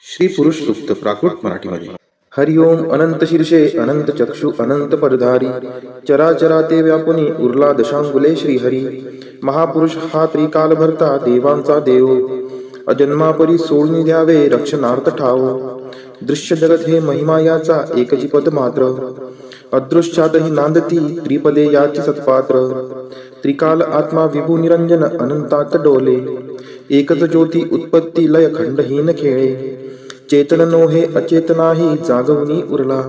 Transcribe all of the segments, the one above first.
श्री पुरुष सूक्त प्राकृत मराठीमध्ये. हरि ओम. अनंत शीर्षे अनंत चक्षु अनंत पदधारी चराचरा ते व्यापुनी उरला दशांगुले श्री हरी. महापुरुष हा त्रिकाल भरता देवांचा देव अजन्मापरी सोडून द्यावे रक्षणार्थ ठाव. दृश्य जगत हे महिमा याचा एकची पद मात्र अदृश्यातही नांदती त्रिपदे याची सत्पात्र. त्रिकाल आत्मा विभू निरंजन अनंतात डोले एकच ज्योती उत्पत्ती लय खंडहीन खेळे. चेतन नोहे अचेतनाही जागवणी उरला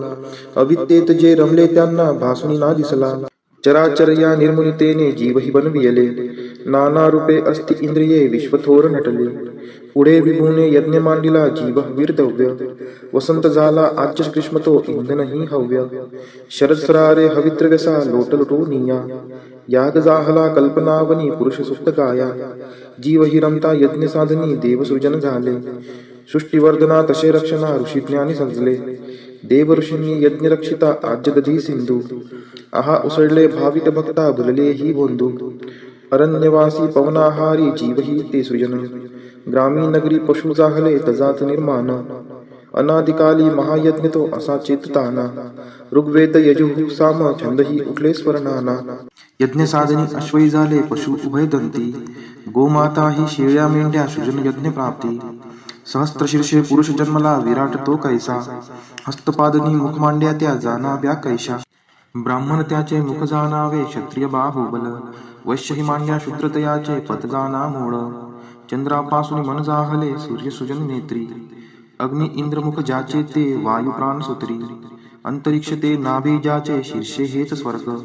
अविद्येत जे रमले त्यांना भासुनी ना दिसला. चराचर या निर्मुनितेने जीवही बनविले नाना रूपे अस्ति इंद्रिये विश्वथोर नटले. पुढे विभूने यज्ञ मांडिला जीव वीरदव्य वसंत झाला आच्य ग्रीष्म तो इंधनही हव्य. शरदसरारे हविद्रव्यसा लोटलुटोनिया याग जाहला कल्पनावनी पुरुष सुप्त गाया. जीव हि रमता यज्ञ साधनी देवसृजन झाले सृष्टिवर्धना तसे रक्षणा ऋषी ज्ञानी सजले. देव ऋषींनी यज्ञ रक्षिता आज्य दधी सिंधू आहा उसळले भाविक भक्ता भुलले ही बोंधू. अरण्यवासी पवनाहारी जीवही ते सृजन ग्रामीण नगरी पशु जाहले तजात निर्माण. अनादिकाली महायज्ञ तो असा चेतताना ऋग्वेद यजुः साम छंदही उठले स्वर्णाना. यज्ञ साधनी अश्वई झाले पशु उभयदंती गोमाता ही शेळ्या मेंढ्या सृजन यज्ञ प्राप्ती. सहस्त्र शीर्षे पुरुष जन्मला विराट तो कैसा हस्तपादनी मुख मांड्या त्या जाणाव्या कैशा. ब्राह्मण त्याचे मुख जाणावे क्षत्रिय बाहुबल वैश्य ही मांड्या शूद्रतयाचे पद जाणा मूळ. चंद्रापासून मन जाहले सूर्य सृजन नेत्री अग्नि इंद्रमुख ज्याचे ते वायू प्राण सूत्री. अंतरिक्ष ते नाभी ज्याचे शीर्षे हेच स्वर्ग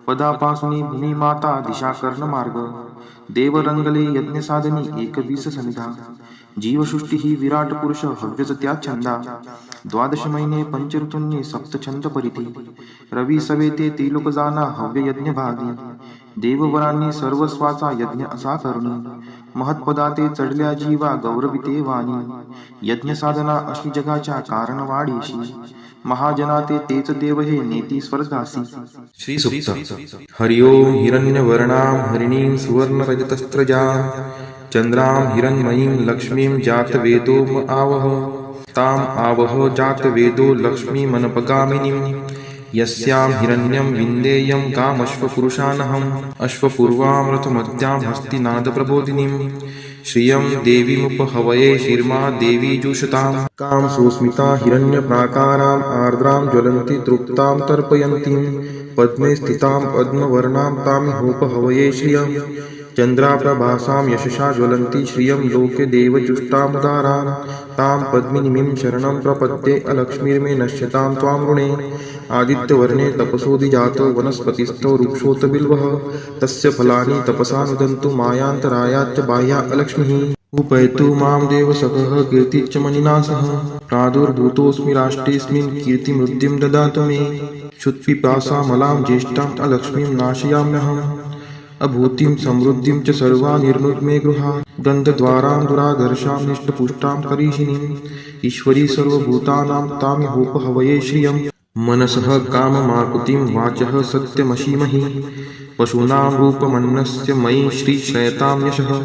पदापासून भूमी माता दिशा कर्ण मार्ग. देव रंगले यज्ञ साधनी एकवीस सनिधा जीवसृष्टी ही विराट पुरुष हव्यच त्या छंदा. द्वादश महिने पंच ऋतूंनी सप्त छंद परिधी रवी सवेते त्रिलोक जाना हव्य यज्ञ भागी. देववरांनी सर्वस्वाचा यज्ञ असा करुणी महत्पदाते चढल्या जीवा गौरविते वाणी. यज्ञ साधना अशी जगाच्या कारण वाढीशी महाजनाते तेच देव हे नेती स्वर्गासी. श्री सूक्त. हरि ओम. हिरण्यवर्णां हरिणीं सुवर्णरजतस्त्रजां चंद्रां हिरण्मयीं लक्ष्मीं जातवेदो आवह. ताम आवह जातवेदो लक्ष्मीमनपगामिनीं यस्यां हिरण्यं विन्देयं कामश्वपुरुषानहम्. अश्वपूर्वां रथमद्यां हस्तिनादप्रबोधिनीं श्रियं देवीमुपहवये शिर्मा देवी जुषतां. कां सुस्मिता हिरण्यप्राकाराम् आर्द्रां ज्वलन्ति तृप्तां तर्पयन्तीं पद्मे स्थितां पद्मवर्णां तामिहोपहवये श्रियं. चन्द्राप्रभासां यशसा ज्वलन्ति श्रियं लोके देवजुष्टामुदारां तां पद्मिनीं शरणं प्रपद्ये अलक्ष्मीर्मे नश्यतां त्वां ऋणे. आदित्यवर्णे तपसोऽधिजातो वनस्पतिस्थो वृक्षोत बिल्वः तस्य फलानि तपसा नुदन्तु मायान्तरायाच्च बाह्या अलक्ष्मीः. उपैतु मां देवसखः कीर्तिश्च मणिना सह प्रादुर्भूतोऽस्मि राष्ट्रेऽस्मिन् कीर्तिमृद्धिं ददातु मे. क्षुत्पिपासामलां ज्येष्ठाम् अलक्ष्मीं नाशयाम्यहम् अभूतिं समृद्धिं च सर्वा निर्नुद्मे गृहा. गन्धद्वारां दुराधर्षां निष्टपुष्टां करीषिणीं ईश्वरी सर्वभूतानां तामिहोपहवये श्रियम्. मनसः काममाकुतिं वाचः सत्यमशीमहि पशूनां रूपमन्नस्य मयि श्रीक्षयतां यशः.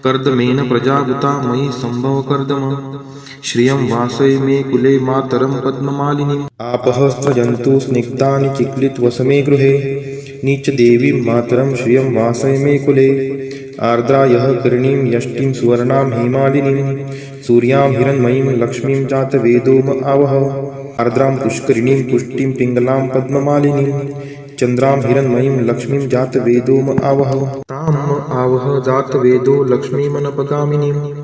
कर्दमेन प्रजागुता मयि सम्भव कर्दम श्रियं वासय मे कुले मातरं पद्ममालिनीम्. आपः स्रजन्तु स्निग्धानि चिक्लितवसमे गृहे नीच देवीं मातरं श्रियं वासय मे कुले. आर्द्रा यः करणीं यष्टिं सुवर्णां हेमालिनीं सूर्यां हिरण्मयीं लक्ष्मीं जातवेदोम आवह. आर्द्रां पुष्करिणीं पुष्टिं पिङ्गलां पद्ममालिनीं चन्द्रां हिरण्मयीं लक्ष्मीं जातवेदोम आवह. ताम् आवह जातवेदो लक्ष्मीमनपगामिनीं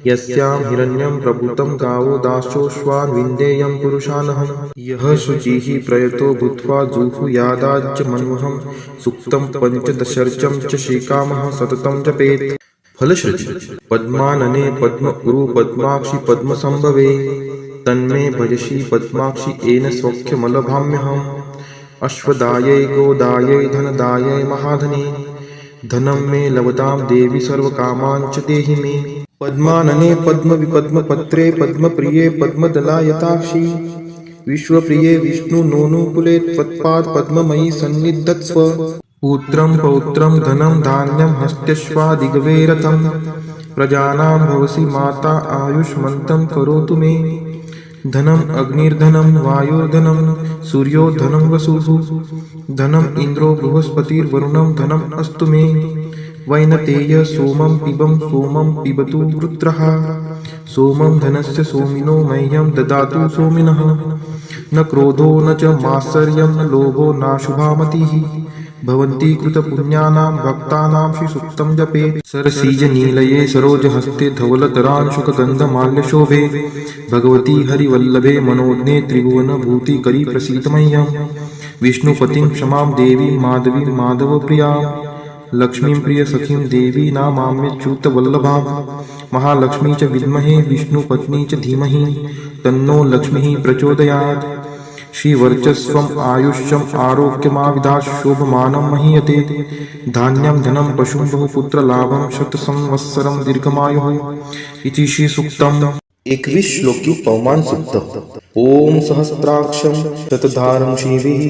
यस्यां हिरण्यं प्रभूतं गावो दासोऽश्वान् विन्देयं पुरुषानहम्. यः शुचिः प्रयतो भूत्वा जुहुयादाज्य मन्वहं सुक्तं पञ्चदशर्चं च श्रीकामः सततं जपेत्. फलश्रुति. पद्मानने पद्म उरु पद्माक्षि पद्मसंभवे तन्मे भजसि पद्माक्षि येन सौख्यमलभाम्यहम्. अश्वदायै गोदायै धनदायै महाधने धनं मे लवतां देवी सर्वकामान् च देहि मे. पद्मानने पद्मविपद्मपत्रे पद्मप्रिये पद्मदलायताक्षि विश्वप्रिये विष्णु नोनुकुले त्वत्पाद पद्ममयी सन्निधत्स्व. पुत्रं पौत्रं धनं धान्यं हस्त्यश्वादिगवे रथं प्रजानां भवसि माता आयुष्मन्तं करोतु मे धनम् अग्निर्धनं वायुर्धनं सूर्यो धनं वसुः धनम् इन्द्रो बृहस्पतिर्वरुणं धनम् अस्तु मे वैनतेय सोमं पिबतु वृत्रः सोमं धनस्य सोमिनो मह्यं ददातु सोमिनः न क्रोधो न च मात्सर्यं न लोभो नाशुभा मतिः भवन्ति कृतपुण्यानां भक्तानां श्रीसूक्तं जपेत् सरसीजनीलये सरोजहस्ते धवलतरांशुकगन्धमाल्यशोभे भगवती हरिवल्लभे मनोज्ञे त्रिभुवनभूतिकरी प्रसीद मह्यं विष्णुपतिं क्षमां देवीं माधवीं माधवप्रियां लक्ष्मीं प्रियसखीं देवी नामाम्यच्युतवल्लभां महालक्ष्मी च विद्महे विष्णुपत्नी च धीमहि तन्नो लक्ष्मीः प्रचोदयात् श्रीवर्चस्वम् आयुष्यम् आरोग्यमाविदात् शोभमानं महीयते धान्यं धनं पशुं बहुपुत्रलाभं शतसंवत्सरं दीर्घमायुः इति श्रीसूक्तम् 21 श्लोकी पवमान सुक्त। ओम सहस्राक्षं शतधारं शिवीः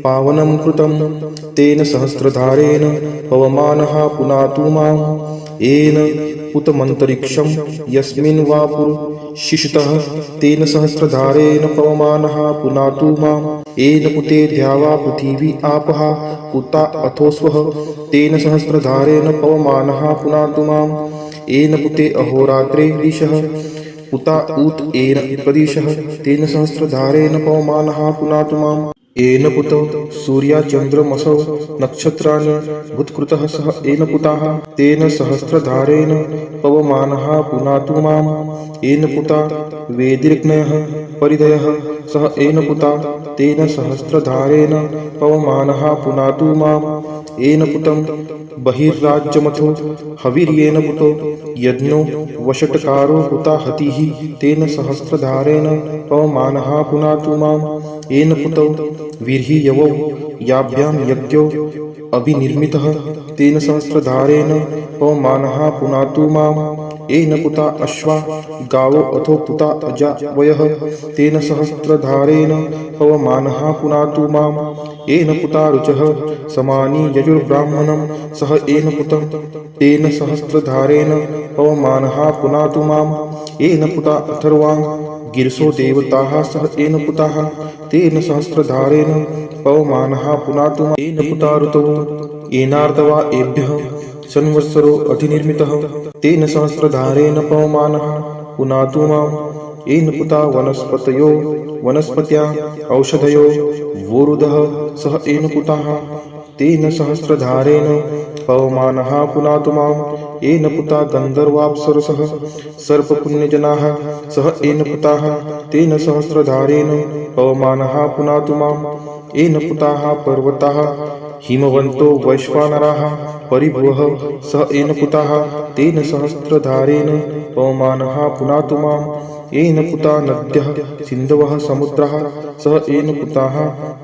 पावनं कृतं तेन सहस्रधारेण पवमानः पुनातु माम् येन उतमन्तरिक्षं यस्मिन् वा पुरुषिषतः तेन सहस्रधारेण पवमानः पुनातु माम् येन पुते द्यावा पृथिवी आपः पुता अथोस्वः तेन सहस्रधारेण पवमानः पुनातु माम् येन पुते अहोरात्रे दिशः उता उत येन प्रदिशः तेन सहस्रधारेण पवमानः पुनातु माम् येन पुत सूर्याचन्द्रमसौ नक्षत्राणि भूत्कृतः सह येन पुताः तेन सहस्रधारेण पवमानः पुनातु माम् येन पुता वेदिर्ग्नयः परिधयः सह येन पुता तेन सहस्रधारेण पवमानः पुनातु माम् येन पुतं बहिर्राज्यमथो हविर्येन पुतो यज्ञो वषट्कारो हुता हतिः तेन सहस्रधारेण पवमानः पुनातु माम् येन पुतौ वीर्हि यवौ याभ्यां यज्ञो अभिनिर्मितः तेन सहस्रधारेण पवमानः पुनातु माम् येन पुता अश्वा गावो अथो पुता अजा वयः तेन सहस्रधारेण पवमानः पुनातु माम् येन पुता रुचः समानी यजुर्ब्राह्मणं सह येन पुतं तेन सहस्रधारेण पवमानः पुनातु माम् येन पुता अथर्वाङ् गिरसो देवताः सह येन पुताः तेन सहस्रधारेण पवमानः पुनातु माम् येन पुता ऋतवो येनार्दवा एभ्यः संवत्सरो अधिनिर्मितः तेन सहस्रधारेण पवमानः पुनातु माम् येन पुता वनस्पतयो वनस्पत्या औषधयो वोरुधः सह येन पुताः तेन सहस्रधारेण पवमानः पुनातु माम् येन पुता गन्धर्वाप्सरसः सर्पपुण्यजनाः सह येन पुताः तेन सहस्रधारेण पवमानः पुनातु माम् येन पुताः पर्वताः हिमवन्तो वैश्वानराः परिभुवः सह येन पुताः तेन सहस्रधारेण पवमानः पुनातु माम् येन पुता नद्यः सिन्धवः समुद्रः सह येन पुताः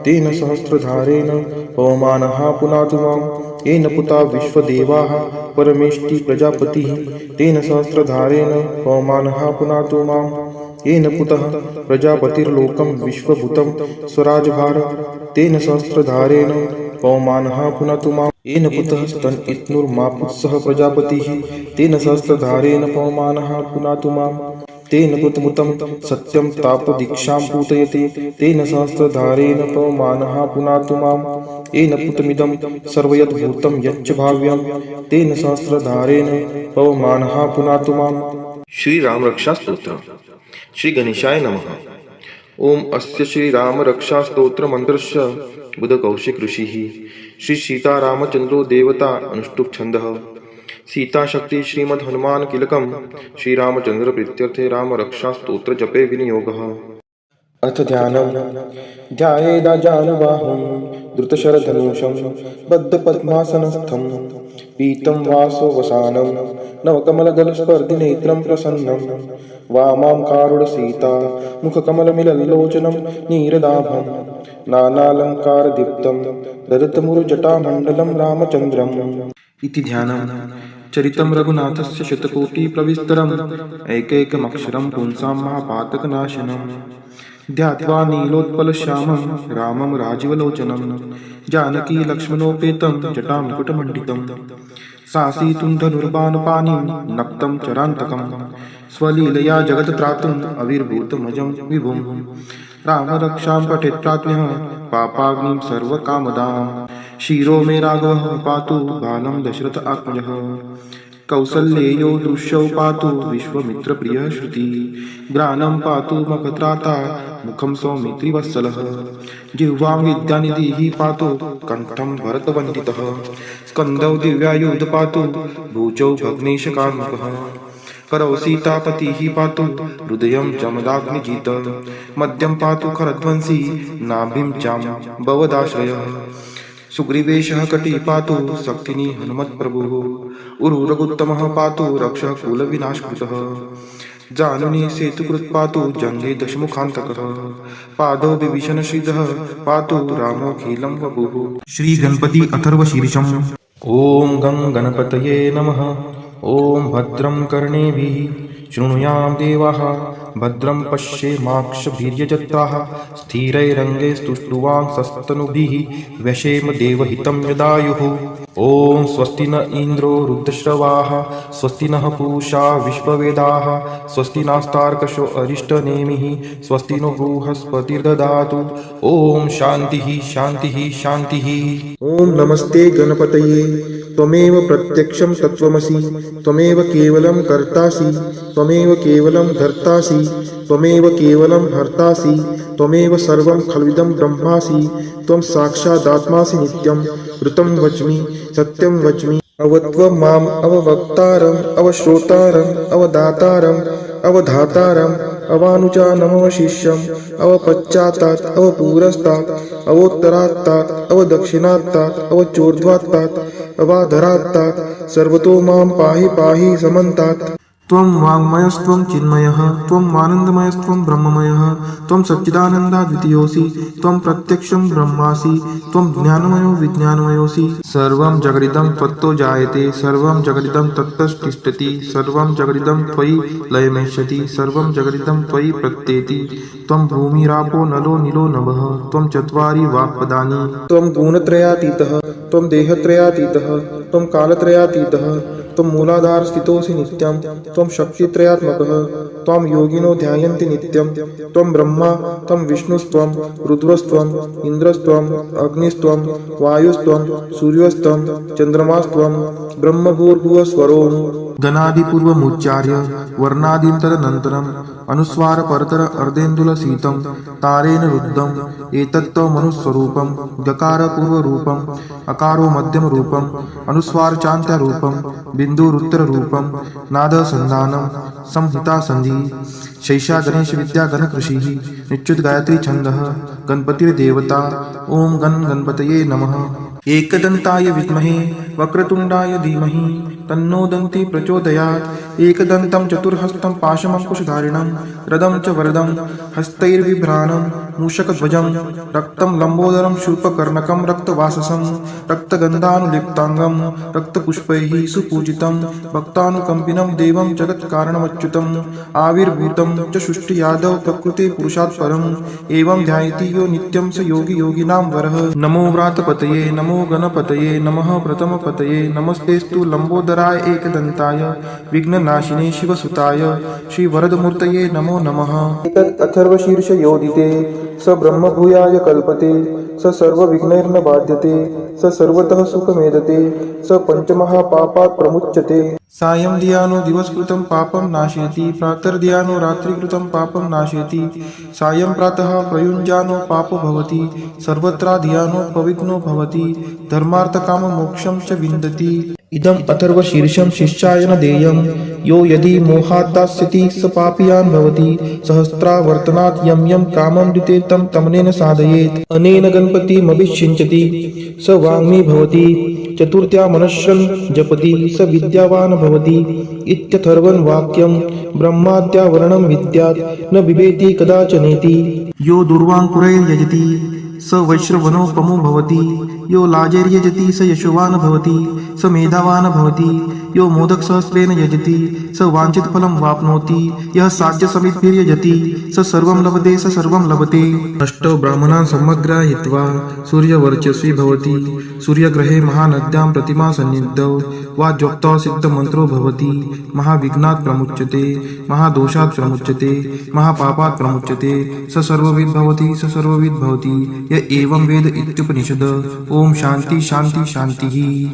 तेन सहस्रधारेण पवमानः पुनातु माम् येन पुता विश्वदेवाः परमेष्टि प्रजापतिः तेन सहस्रधारेण पवमानः पुनातु माम् येन पुतः प्रजापतिर्लोकं विश्वभूतं स्वराजभार तेन सहस्रधारेण पवमानः पुनातु माम् येन पुतः स्तन इत्नुर्मापुत्सः प्रजापतिः तेन सहस्रधारेण पवमानः पुनातु माम् तेन पुतमुतं सत्यं तापदीक्षां पूतयते तेन सहस्रधारेण पवमानः पुनातु माम् येन पुतमिदं सर्वयद्भूतं यच्च भाव्यं तेन सहस्रधारेण पवमानः पुनातु माम्। श्री राम रक्षा स्तोत्र। श्री गणेशाय नमः। ओम अस्य श्री राम रक्षा स्तोत्र मंत्रस्य बुध कौशिक ऋषिः श्री सीतारामचंद्रो देवता अनुष्टुप छन्दः सीता शक्ति श्रीमद् हनुमान कीलकम श्री रामचंद्र प्रीत्यर्थे राम रक्षा स्तोत्र जपे विनियोगः। अथ ध्यानम् ध्यायेदाजानुबाहुं धृतशरधनुषं बद्धपद्मासनस्थं पीतं वासोवसानं नवकमलदलस्पर्धिनेत्रं प्रसन्नं वामां कारुणसीता मुखकमलमिलल्लोचनं नीरदाभं नानालङ्कारदीप्तं ददतमुरुजटामण्डलं रामचन्द्रम् इति ध्यानम्। चरितं रघुनाथस्य शतकोटिप्रविस्तरम् एकैकमक्षरं पुंसां महापातकनाशनम् ध्यात्वा नीलोत्पलश्यामं रामं राजीवलोचनं जानकी लक्ष्मणोपेतं जटामुकुटमण्डितं सासीतुं धनुर्बाणपाणिं नक्तं चरान्तकं स्वलीलया जगत्त्रातुम् अविर्भूतमजं विभुं रामरक्षां पठेत्प्राज्ञः पापाग्निं सर्वकामदां शिरो मे राघवः पातु बालं दशरथ आत्मजः कौसल्येयो दृश्यौ पातु विश्वमित्रप्रियः श्रुति ग्रानं पातु मखत्राता मुखं सौमित्रिवत्सलः जिह्वां विद्यानिधिः पातु कण्ठं भरतवन्दितः स्कन्दौ दिव्यायुध पातु भुजौ भग्नेशकार्मुकः करौ सीतापतिः पातु हृदयं जमदाग्निजित मध्यं पातु खरध्वंसी नाभिं जाम्बवदाश्रयः सुग्रीवेशः कटी पातु शक्तिनी हनुमत्प्रभुः उरुरगुत्तमः पातु रक्षः कुलविनाशकृतः जानुनी सेतुकृत् पातु जङ्गे दशमुखान्तकः पादौ विभीषणश्रीधः पातु रामोऽखिलं वपुः श्रीगणपति अथर्वशीर्षम् ॐ गं गणपतये नमः ॐ भद्रं कर्णेभिः शृणुयां देवाः भद्रं पश्येमाक्षभिर्यजत्राः स्थिरैरङ्गे स्तुष्टुवांसस्तनुभिः व्यशेम देवहितं यदायुः ॐ स्वस्ति न इन्द्रो रुद्रश्रवाः स्वस्ति नः पूषा विश्ववेदाः स्वस्ति नास्तार्कशो अरिष्टनेमिः स्वस्ति नो बृहस्पतिर्ददातु ॐ शान्तिः शान्तिः शान्तिः ॐ नमस्ते गणपतये त्वमेव प्रत्यक्षं तत्त्वमसि त्वमेव केवलं कर्तासि त्वमेव केवलं धर्तासि त्वमेव केवलं हर्तासि त्वमेव सर्वं खल्विदं ब्रह्मासि त्वं साक्षादात्मासि नित्यं ऋतं वच्मि सत्यं वच्मि अवत्वं माम् अववक्तारम् अवश्रोतारम् अवदातारम् अवधातारम् अवानुचानमवशिष्यम् अवपश्चात्तात् अवपुरस्तात् अवोत्तरात्तात् अवदक्षिणात्तात् अवचोर्ध्वात्तात् अवाधरात्तात् सर्वतो मां पाहि पाहि समन्तात् त्वं वाङ्मयस्त्वं चिन्मयः त्वं आनन्दमयस्त्वं ब्रह्ममयः त्वं सच्चिदानन्दाद्वितीयोऽसि त्वं प्रत्यक्षं ब्रह्मासि त्वं ज्ञानमयो विज्ञानमयोऽसि सर्वं जगदिदं त्वत्तो जायते सर्वं जगदिदं तत्तस्तिष्ठति सर्वं जगदिदं त्वयि लयमेष्यति सर्वं जगदिदं त्वयि प्रत्येति त्वं भूमिरापो नलो नीलो नभः त्वं चत्वारि वाक्पदानि त्वं गुणत्रयातीतः त्वं देहत्रयातीतः त्वं कालत्रयातीतः त्वं मूलाधारस्थितोऽसि नित्यं त्वं शक्तित्रयात्मकः त्वं योगिनो ध्यायन्ति नित्यं त्वं ब्रह्मा त्वं विष्णुस्त्वं रुद्रस्त्वं इन्द्रस्त्वं अग्निस्त्वं वायुस्त्वं सूर्यस्त्वं चन्द्रमास्त्वं ब्रह्मभूर्भुवस्वरोम् गणादिपूर्वमुच्चार्य वर्णादीं तदनन्तरम् अनुस्वारपरतर अर्धेन्दुलसीतं तारेण रुद्धम् एतत्त्वमनुस्वरूपं गकारपूर्वरूपम् अकारो मध्यमरूपम् अनुस्वारचान्त्यरूपं बिन्दुरुत्तररूपं नादसन्धानं संहितासन्धिः शैषा गणेशविद्यागणकृषिः निच्युतगायत्री छन्दः गणपतिर्देवता ॐ गणपतये नमः एकदन्ताय विद्महे वक्रतुण्डाय धीमहि तन्नो दन्ती प्रचोदयात् एकदन्तं चतुर्हस्तं पाशमङ्कुशधारिणं रदं च वरदं हस्तैर्बिभ्राणं मूषकध्वजं रक्तं लम्बोदरं शूर्पकर्णकं रक्तवाससं रक्तगन्धानुलिप्ताङ्गं रक्तपुष्पैः सुपूजितं भक्तानुकम्पिनं देवं जगत्कारणमच्युतम् आविर्भूतं च सृष्टियादौ प्रकृते पुरुषात् परम् एवं ध्यायति यो नित्यं स योगी योगिनां वरः नमो व्रातपतये नमो गणपतये नमः प्रथमपतये नमस्तेस्तु लम्बोदराय एकदन्ताय विघ्ननाशिने शिवसुताय श्रीवरदमूर्तये नमो नमः एतत् अथर्वशीर्षयोदिते स ब्रह्मभूयाय कल्पते स सर्वविघ्नैर्न बाध्यते स सर्वतः सुखमेदते स पञ्चमहापापात् प्रमुच्यते सायं धियानो दिवसकृतं पापं नाशयति प्रातर्धियानो रात्रिकृतं पापं नाशयति सायं प्रातः प्रयुञ्जानो पापो भवति सर्वत्र धियानो पविघ्नो भवति धर्मार्थकाममोक्षं च विन्दति इदम् अथर्वशीर्षं शिष्याय न देयं यो यदि मोहात् दास्यति स पापीयान् भवति सहस्रावर्तनात् यं यं कामं द्विते तं तमनेन साधयेत् अनेन गणपतिमभिषिञ्चति स वाङ्मी भवति चतुर्थ्या मनश्रं जपति स विद्यावान् भवति इत्यथर्वं वाक्यं ब्रह्माद्यावरणं विद्यात् न बिभेति कदाचनेति यो दुर्वाङ्कुरैर्यजति स वैश्रवणोपमो भवति यो लाजैर्यजति स यशोवान् भवति स मेधावान् भवति यो मोदकसहस्रेण यजति स वाञ्छितफलं वाप्नोति यः साध्यसमिद्भिर्यजति स सर्वं लभते स सर्वं लभते। अष्टौ ब्राह्मणान् समग्राहीत्वा सूर्यवर्चस्वी भवति। सूर्यग्रहे महानद्यां प्रतिमा सन्निधौ वाजोक्तौ सिद्धमन्त्रो भवति। महाविघ्नात् प्रमुच्यते, महादोषात् प्रमुच्यते, महापापात् प्रमुच्यते। स सर्वविद् भवति स सर्वविद् भवति य एवं वेद इत्युपनिषद। ओम शांति शांति शांति।